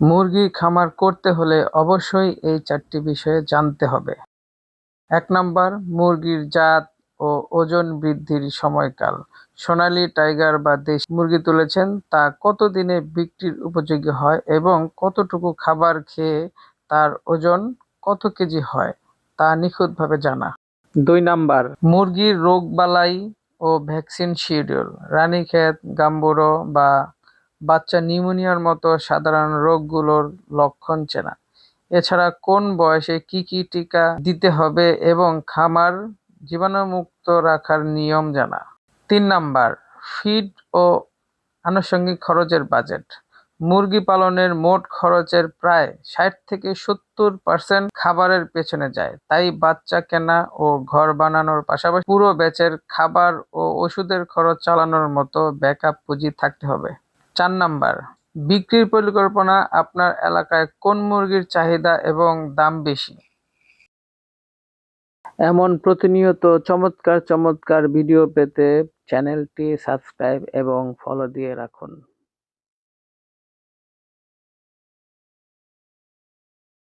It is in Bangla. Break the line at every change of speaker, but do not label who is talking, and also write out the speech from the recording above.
মুরগি খামার করতে হলে অবশ্যই এই 4টি বিষয়ে জানতে হবে। ১ নাম্বার, মুরগির জাত ও ওজন বৃদ্ধির সময়কাল। সোনালী, টাইগার বা দেশি মুরগি তুলেছেন তা কত দিনে বিক্রির উপযোগী হয় এবং কতটুকু খাবার খেয়ে তার ওজন কত কেজি হয় তা নিখুঁতভাবে জানা। ২ নাম্বার, মুরগির রোগবালাই ও ভ্যাকসিন শিডিউল। রানীক্ষেত, গাম্বুরো বা বাচ্চা নিউমোনিয়ার মতো সাধারণ রোগগুলোর লক্ষণ চেনা। এছাড়া কোন বয়সে কি কি টিকা দিতে হবে এবং খামার জীবাণুমুক্ত রাখার নিয়ম জানা। ৩ নাম্বার, ফিড ও আনুষঙ্গিক খরচের বাজেট। মুরগি পালনের মোট খরচের প্রায় ৬০-৭০% খাবারের পেছনে যায়। তাই বাচ্চা কেনা ও ঘর বানানোর পাশাপাশি পুরো ব্যাচের খাবার ও ওষুধের খরচ চালানোর মতো ব্যাকআপ পুঁজি থাকতে হবে। ৪ নাম্বার, বিক্রির পরিকল্পনা। আপনার এলাকায় কোন মুরগির চাহিদা এবং দাম বেশি? এমন প্রতিনিয়ত চমৎকার ভিডিও পেতে চ্যানেলটি সাবস্ক্রাইব এবং ফলো দিয়ে রাখুন।